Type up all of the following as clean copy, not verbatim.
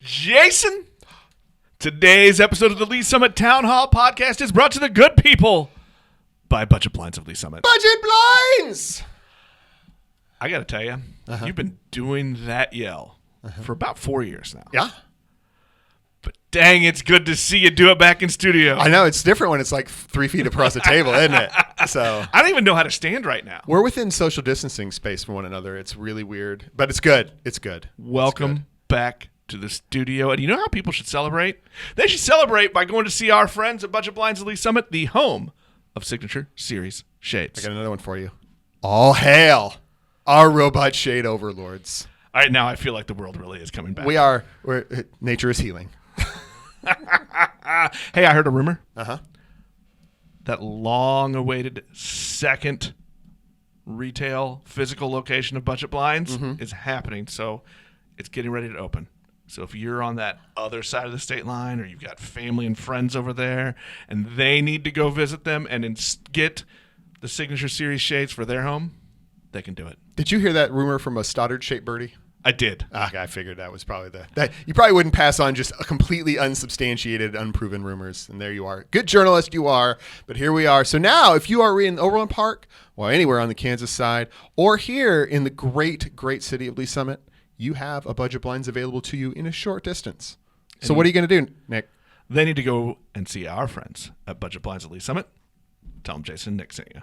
Jason. Today's episode of the Lee Summit Town Hall podcast is brought to the good people by Budget Blinds of Lee Summit. Budget Blinds! I got to tell you, you've been doing that yell for about 4 years now. Yeah. But dang, it's good to see you do it back in studio. I know. It's different when it's like 3 feet across the table, isn't it? So I don't even know how to stand right now. we're within social distancing space from one another. It's really weird, but it's good. It's good. Welcome back to the studio. And you know how people should celebrate? They should celebrate by going to see our friends at Budget Blinds of Lee Summit, the home of Signature Series Shades. I got another one for you. All hail our robot shade overlords. All right, now I feel like the world really is coming back. Nature is healing. Hey, I heard a rumor. Uh-huh. That long-awaited second retail physical location of Budget Blinds is happening. So it's getting ready to open. So if you're on that other side of the state line or you've got family and friends over there and they need to go visit them and get the Signature Series shades for their home, they can do it. Did you hear that rumor from a Stoddard-shaped birdie? I did. I figured that was probably that. You probably wouldn't pass on just a completely unsubstantiated, unproven rumors. And there you are. Good journalist you are. But here we are. So now, if you are in Overland Park or anywhere on the Kansas side or here in the great, great city of Lee Summit, you have a Budget Blinds available to you in a short distance. So what are you going to do, Nick? They need to go and see our friends at Budget Blinds at Lee Summit. Tell them Jason and Nick sent you.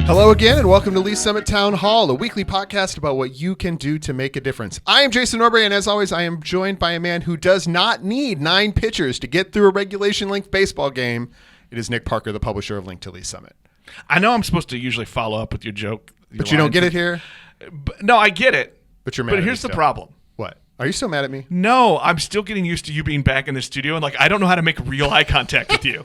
Hello again, and welcome to Lee Summit Town Hall, a weekly podcast about what you can do to make a difference. I am Jason Norbury, and as always, I am joined by a man who does not need 9 pitchers to get through a regulation-length baseball game. It is Nick Parker, the publisher of Link to Lee Summit. I know I'm supposed to usually follow up with your joke. But you don't get it here? No, I get it. But you're mad at me here's the still. problem. What? Are you still mad at me? No, I'm still getting used to you being back in the studio, and I don't know how to make real eye contact with you.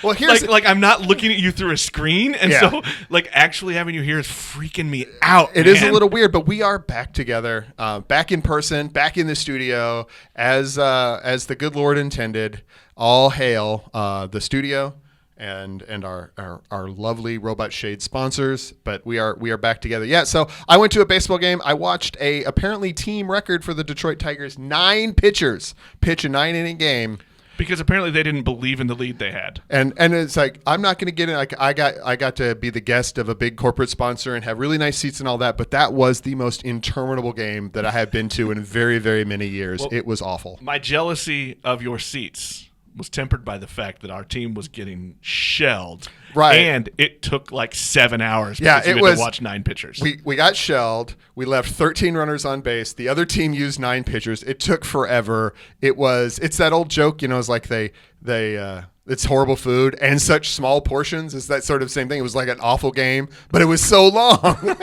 Well, here's I'm not looking at you through a screen, and so actually having you here is freaking me out. It is a little weird, but we are back together, back in person, back in the studio, as the good Lord intended. All hail the studio and our lovely Robot Shade sponsors. But we are back together. Yeah. So I went to a baseball game. I watched a apparently team record for the Detroit Tigers. 9 pitchers pitch a 9-inning game. Because apparently they didn't believe in the lead they had. And it's like, I'm not going to get in. I got to be the guest of a big corporate sponsor and have really nice seats and all that. But that was the most interminable game that I have been to in very, very many years. Well, it was awful. My jealousy of your seats was tempered by the fact that our team was getting shelled. Right. And it took 7 hours because you had to watch 9 pitchers. We got shelled. We left 13 runners on base. The other team used 9 pitchers. It took forever. It's that old joke, it's like it's horrible food and such small portions. It's that sort of same thing. It was like an awful game, but it was so long.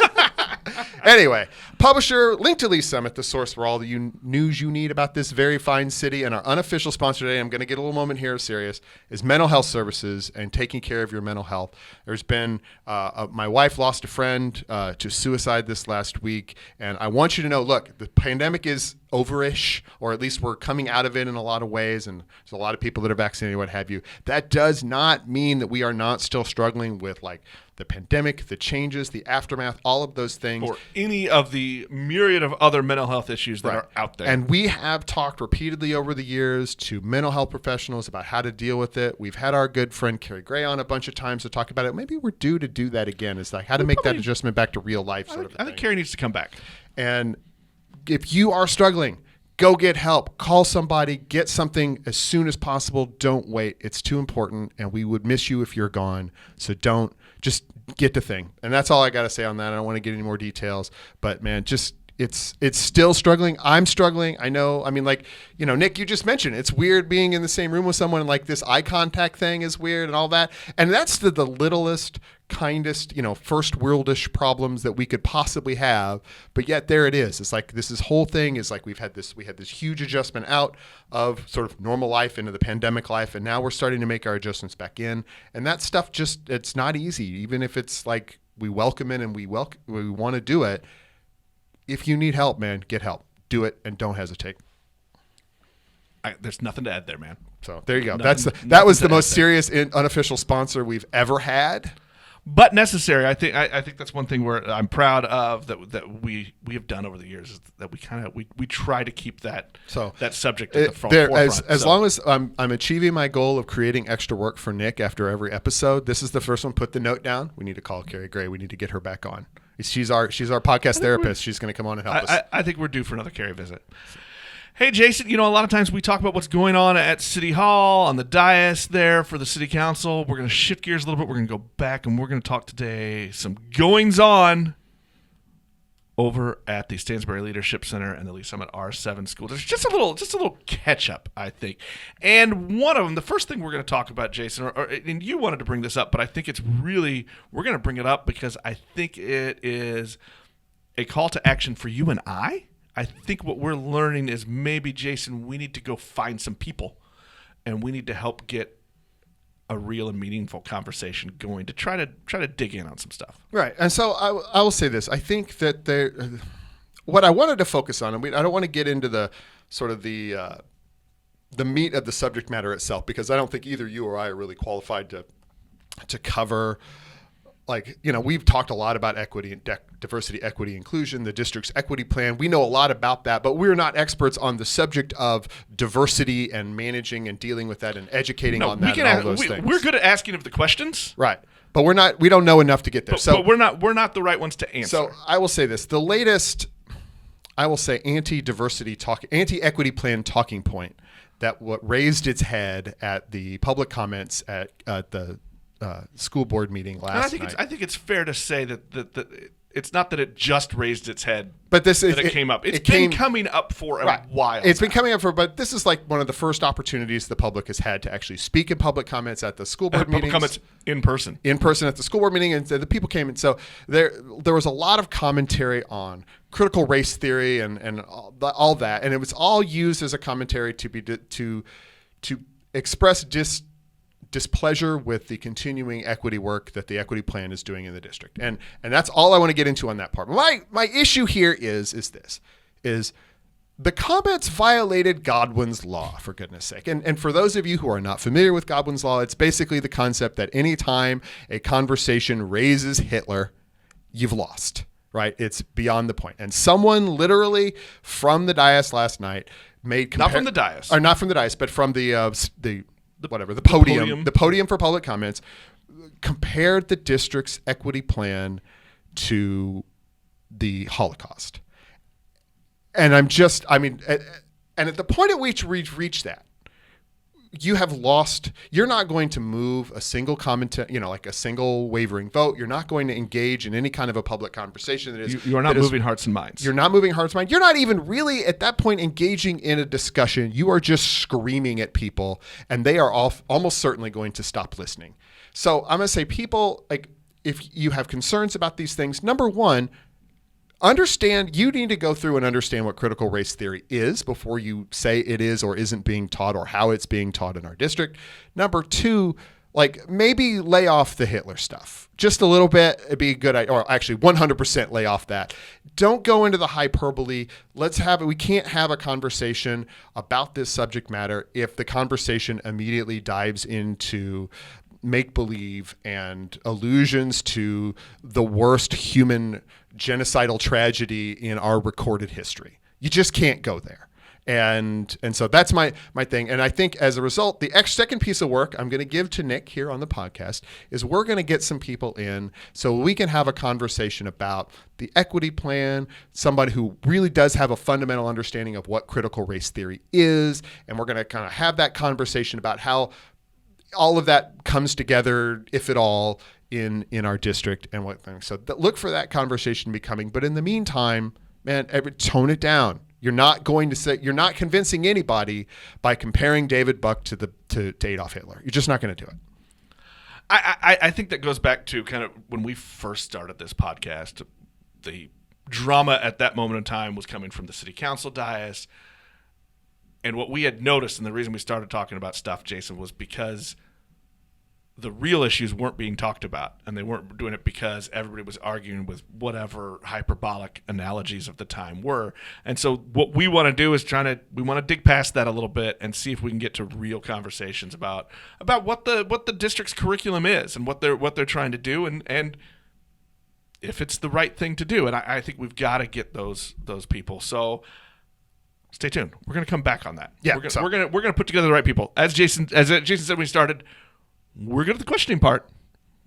Anyway, publisher, Link to Lee Summit, the source for all the news you need about this very fine city. And our unofficial sponsor today, I'm going to get a little moment here of serious, is mental health services and taking care of your mental health. There's been, my wife lost a friend to suicide this last week. And I want you to know, look, the pandemic is over-ish, or at least we're coming out of it in a lot of ways. And there's a lot of people that are vaccinated, what have you. That does not mean that we are not still struggling with the pandemic, the changes, the aftermath, all of those things. Or any of the myriad of other mental health issues that are out there. And we have talked repeatedly over the years to mental health professionals about how to deal with it. We've had our good friend Carrie Gray on a bunch of times to talk about it. Maybe we're due to do that again. It's how to make that adjustment back to real life sort of thing. I think Carrie needs to come back. And if you are struggling, go get help. Call somebody. Get something as soon as possible. Don't wait. It's too important, and we would miss you if you're gone. So don't. Just get the thing. And that's all I got to say on that. I don't want to get any more details. But, man, just it's still struggling. I'm struggling. I know. I mean, Nick, you just mentioned it's weird being in the same room with someone, and this eye contact thing is weird and all that. And that's the littlest, kindest, first worldish problems that we could possibly have. But yet there it is. It's this whole thing is we had this huge adjustment out of sort of normal life into the pandemic life. And now we're starting to make our adjustments back in. And that stuff it's not easy, even if it's we welcome it and we want to do it. If you need help, man, get help. Do it and don't hesitate. There's nothing to add there, man. So there you go. That was the most serious unofficial sponsor we've ever had. but necessary. I think that's one thing where I'm proud of that we have done over the years, is that we try to keep that subject at the forefront. As long as I'm achieving my goal of creating extra work for Nick after every episode, this is the first one. Put the note down. We need to call Carrie Gray. We need to get her back on. She's our podcast therapist. She's going to come on and help us. I think we're due for another Carrie visit. Hey, Jason, a lot of times we talk about what's going on at City Hall, on the dais there for the City Council. We're going to shift gears a little bit. We're going to go back, and we're going to talk today some goings-on over at the Stansbury Leadership Center and the Lee Summit R7 School. There's just a little catch-up, I think. And one of them, the first thing we're going to talk about, Jason, and you wanted to bring this up, but I think it's really, we're going to bring it up because I think it is a call to action for you and I. I think what we're learning is maybe, Jason, we need to go find some people, and we need to help get a real and meaningful conversation going to try to dig in on some stuff. Right. And so I will say this. I think that what I wanted to focus on, and I don't want to get into the sort of the meat of the subject matter itself, because I don't think either you or I are really qualified to cover. We've talked a lot about equity and diversity, equity, inclusion, the district's equity plan. We know a lot about that, but we're not experts on the subject of diversity and managing and dealing with that and educating on that and all those things. We're good at asking of the questions. Right. But we don't know enough to get there. But we're not the right ones to answer. So I will say this. The latest, anti-equity plan talking point that what raised its head at the public comments at the school board meeting last night. I think it's fair to say that it's not that it just raised its head, but it came up. It's been coming up for a while. It's been coming up but this is like one of the first opportunities the public has had to actually speak in public comments at the school board meetings. Public comments in person at the school board meeting, and the people came. And so there was a lot of commentary on critical race theory and all that, and it was all used as a commentary to express displeasure with the continuing equity work that the equity plan is doing in the district. And that's all I want to get into on that part. My issue here is the comments violated Godwin's law, for goodness sake. And for those of you who are not familiar with Godwin's law, it's basically the concept that any time a conversation raises Hitler, you've lost, right? It's beyond the point. And someone literally from the dais last night not from the dais, or not from the dais, but from the podium for public comments, compared the district's equity plan to the Holocaust. And and at the point at which we've reached that, you have lost. You're not going to move a single like a single wavering vote. You're not going to engage in any kind of a public conversation that is. You are not moving hearts and minds. You're not moving hearts and minds. You're not even really at that point engaging in a discussion. You are just screaming at people, and they are almost certainly going to stop listening. So I'm going to say, people, if you have concerns about these things, number one, you need to go through and understand what critical race theory is before you say it is or isn't being taught, or how it's being taught in our district. Number two, maybe lay off the Hitler stuff just a little bit. It'd be a good idea, or actually 100% lay off that. Don't go into the hyperbole. We can't have a conversation about this subject matter if the conversation immediately dives into make-believe and allusions to the worst human genocidal tragedy in our recorded history. You just can't go there. And so that's my thing. And I think as a result, the second piece of work I'm going to give to Nick here on the podcast is we're going to get some people in so we can have a conversation about the equity plan, somebody who really does have a fundamental understanding of what critical race theory is. And we're going to kind of have that conversation about how all of that comes together, if at all, in our district and what things. So look for that conversation to be coming. But in the meantime, man, tone it down. You're not convincing anybody by comparing David Buck to Adolf Hitler. You're just not going to do it. I think that goes back to kind of when we first started this podcast. The drama at that moment in time was coming from the city council dais. And what we had noticed, and the reason we started talking about stuff, Jason, was because the real issues weren't being talked about, and they weren't doing it because everybody was arguing with whatever hyperbolic analogies of the time were. And so what we want to do is we want to dig past that a little bit and see if we can get to real conversations about what the district's curriculum is and what they're trying to do, and if it's the right thing to do. And I think we've got to get those people. So stay tuned. We're going to come back on that. Yeah, we're going to put together the right people. As Jason said when we started, we're good at the questioning part.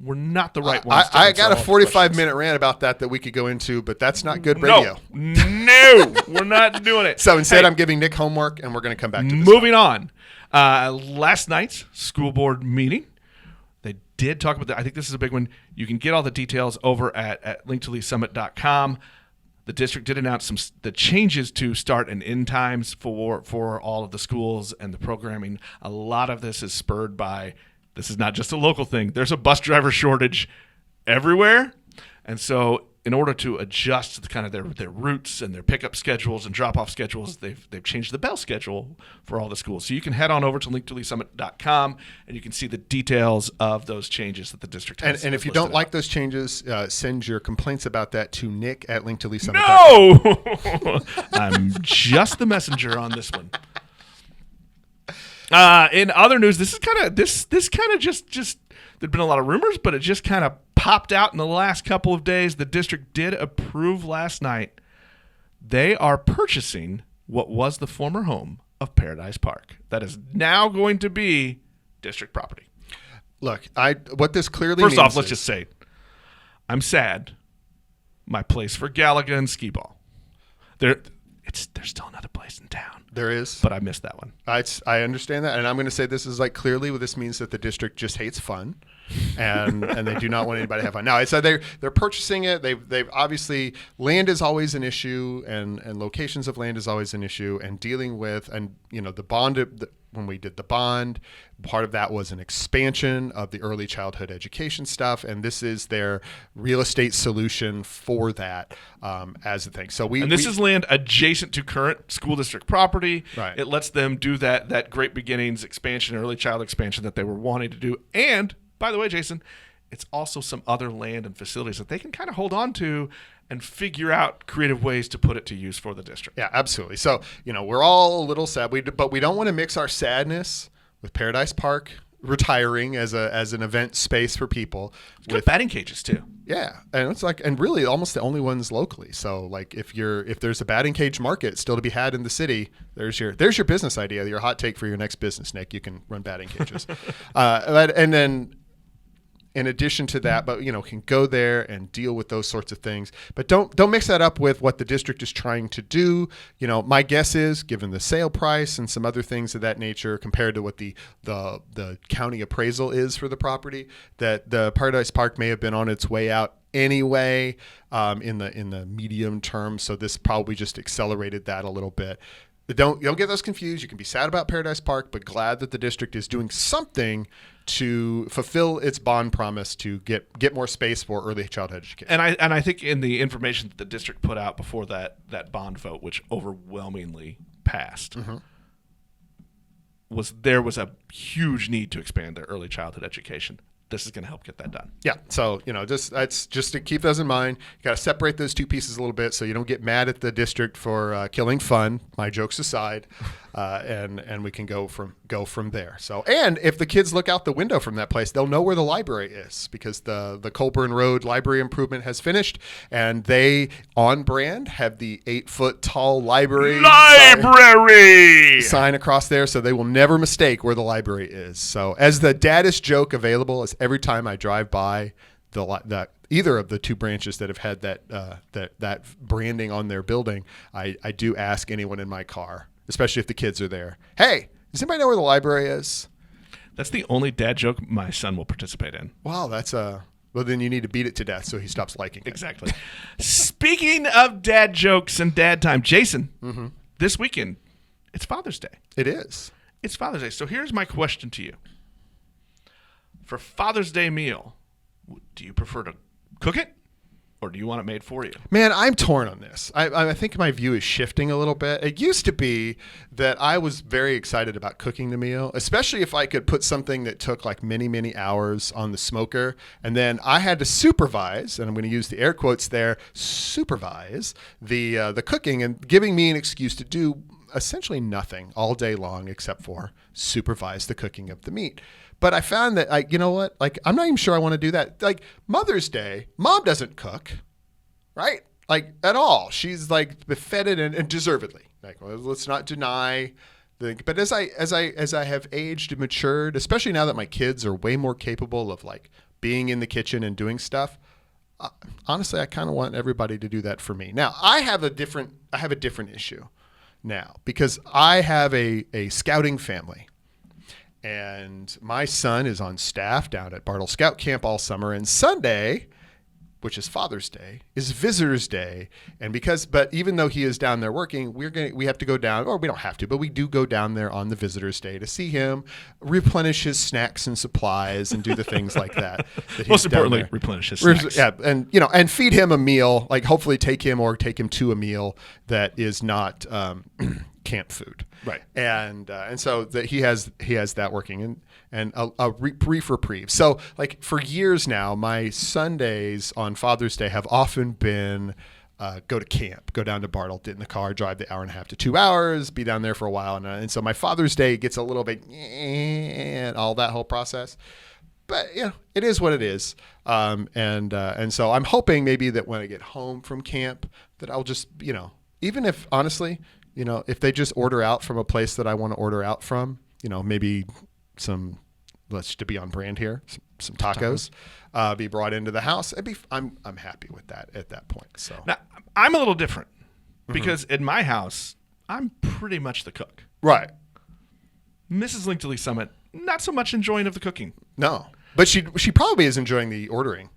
We're not the right ones. I got a 45-minute rant about that we could go into, but that's not good radio. No, we're not doing it. So instead, I'm giving Nick homework, and we're going to come back to this. Moving on. Last night's school board meeting, they did talk about that. I think this is a big one. You can get all the details over at linktoleesummit.com. The district did announce the changes to start and end times for all of the schools and the programming. A lot of this is spurred by, this is not just a local thing. There's a bus driver shortage everywhere. And so in order to adjust kind of their routes and their pickup schedules and drop-off schedules, they've changed the bell schedule for all the schools. So you can head on over to linktoleesummit.com, and you can see the details of those changes that the district has. And if you don't like those changes, send your complaints about that to Nick at linktoleesummit.com. No! I'm just the messenger on this one. In other news, this kind of just there'd been a lot of rumors, but it just kind of popped out in the last couple of days. The district did approve last night. They are purchasing what was the former home of Paradise Park. That is now going to be district property. Look, what this clearly means First off, let's just say, I'm sad. My place for Galaga and skee ball. There's still another place in town. There is. But I missed that one. I understand that. And I'm going to say this is like clearly what this means, that the district just hates fun and they do not want anybody to have fun. Now, so they're purchasing it. They've obviously, land is always an issue and locations of land is always an issue, and dealing with, and the bond, when we did the bond, part of that was an expansion of the early childhood education stuff, and this is their real estate solution for that as a thing. So this is land adjacent to current school district property. Right. It lets them do that Great Beginnings expansion, early child expansion that they were wanting to do. And by the way, Jason, it's also some other land and facilities that they can kind of hold on to and figure out creative ways to put it to use for the district. Yeah, absolutely. So, we're all a little sad, but we don't want to mix our sadness with Paradise Park retiring as an event space for people. With batting cages too. Yeah, and really almost the only ones locally. So like if there's a batting cage market still to be had in the city, there's your business idea, your hot take for your next business, Nick. You can run batting cages. And then in addition to that, but can go there and deal with those sorts of things. But don't mix that up with what the district is trying to do. My guess is, given the sale price and some other things of that nature, compared to what the county appraisal is for the property, that the Paradise Park may have been on its way out anyway in the medium term. So this probably just accelerated that a little bit. But don't get those confused. You can be sad about Paradise Park, but glad that the district is doing something to fulfill its bond promise to get more space for early childhood education. And I think in the information that the district put out before that bond vote, which overwhelmingly passed, there was a huge need to expand their early childhood education. This is going to help get that done. Yeah. So, that's just to keep those in mind. You got to separate those two pieces a little bit so you don't get mad at the district for killing fun, my jokes aside, and we can go from there. So, and if the kids look out the window from that place, they'll know where the library is, because the Colburn Road library improvement has finished, and they, on brand, have the 8-foot tall library sign across there, so they will never mistake where the library is. So, as the daddest joke available is, every time I drive by either of the two branches that have had that branding on their building, I do ask anyone in my car, especially if the kids are there, hey, does anybody know where the library is? That's the only dad joke my son will participate in. Wow, well, then you need to beat it to death so he stops liking it. Exactly. Speaking of dad jokes and dad time, Jason, this weekend, it's Father's Day. It is. It's Father's Day. So here's my question to you. For Father's Day meal, do you prefer to cook it or do you want it made for you? Man, I'm torn on this. I think my view is shifting a little bit. It used to be that I was very excited about cooking the meal, especially if I could put something that took like many, many hours on the smoker. And then I had to supervise, and I'm going to use the air quotes there, supervise the cooking, and giving me an excuse to do essentially nothing all day long except for supervise the cooking of the meat. But I found that, you know what? Like, I'm not even sure I want to do that. Like, Mother's Day, Mom doesn't cook, right? Like, at all. She's like befitted and deservedly. Like, well, let's not deny the. But as I have aged and matured, especially now that my kids are way more capable of like being in the kitchen and doing stuff, honestly, I kind of want everybody to do that for me. Now, I have a different issue now because I have a scouting family. And my son is on staff down at Bartle Scout Camp all summer. And Sunday, which is Father's Day, is Visitor's Day. And but even though he is down there working, we have to go down, or we don't have to, but we do go down there on the Visitor's Day to see him, replenish his snacks and supplies, and do the things like that. Most importantly, replenish his snacks. Yeah, and feed him a meal. Like hopefully take him to a meal that is not camp food. Right. And so that he has that working and a brief reprieve. So like for years now, my Sundays on Father's Day have often been go to camp, go down to Bartle, get in the car, drive the hour and a half to 2 hours, be down there for a while. And so my Father's Day gets a little bit and all that whole process. But it is what it is. And so I'm hoping maybe that when I get home from camp that I'll just, even if honestly, if they just order out from a place that I want to order out from, maybe some, let's to be on brand here, some tacos, be brought into the house. I'm happy with that at that point. So now, I'm a little different because in my house, I'm pretty much the cook. Right. Mrs. Linked Summit, not so much enjoying of the cooking. No, but she probably is enjoying the ordering.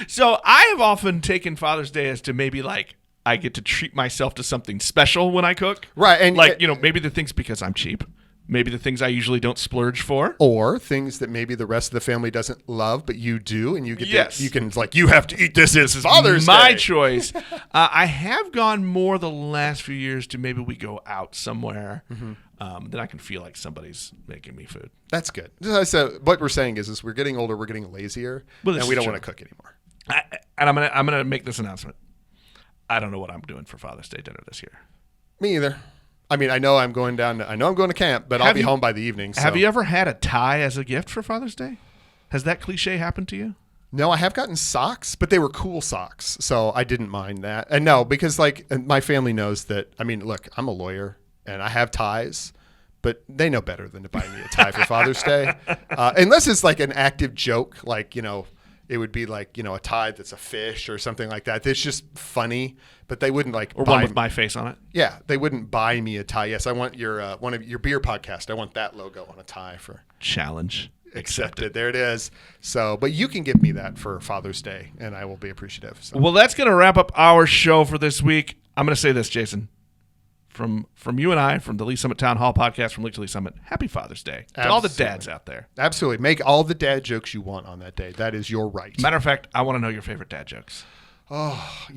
So I have often taken Father's Day as to maybe like, I get to treat myself to something special when I cook. Right. And like, maybe the things because I'm cheap. Maybe the things I usually don't splurge for. Or things that maybe the rest of the family doesn't love, but you do. And you get you can like, you have to eat this. This is Father's Day. My choice. I have gone more the last few years to maybe we go out somewhere. Then I can feel like somebody's making me food. That's good. So what we're saying is we're getting older. We're getting lazier. And we don't want to cook anymore. And I'm gonna make this announcement. I don't know what I'm doing for Father's Day dinner this year. Me either. I mean, I know I'm going to camp, but I'll be home by the evening. So. Have you ever had a tie as a gift for Father's Day? Has that cliche happened to you? No, I have gotten socks, but they were cool socks, so I didn't mind that. And no, because like my family knows that. I mean, look, I'm a lawyer and I have ties, but they know better than to buy me a tie for Father's Day, unless it's like an active joke, like it would be like, a tie that's a fish or something like that. It's just funny, but they wouldn't like. Or one with my face on it. Yeah, they wouldn't buy me a tie. Yes, I want your one of your beer podcast. I want that logo on a tie for. Challenge accepted. There it is. So, but you can give me that for Father's Day, and I will be appreciative. So. Well, that's going to wrap up our show for this week. I'm going to say this, Jason. From you and I, from the Lee Summit Town Hall podcast, from Lake to Lee Summit, happy Father's Day to all the dads out there. Absolutely. Make all the dad jokes you want on that day. That is your right. Matter of fact, I want to know your favorite dad jokes. Oh,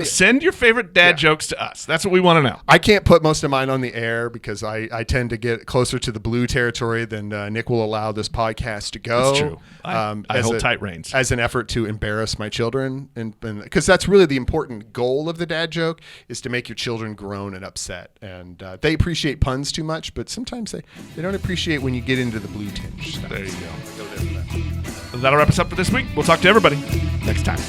send your favorite dad jokes to us. That's what we want to know. I can't put most of mine on the air because I tend to get closer to the blue territory than Nick will allow this podcast to go. That's true. I hold tight reins. As an effort to embarrass my children. And because that's really the important goal of the dad joke is to make your children groan and upset. And they appreciate puns too much, but sometimes they don't appreciate when you get into the blue tinge stuff. There you go. That'll wrap us up for this week. We'll talk to everybody next time.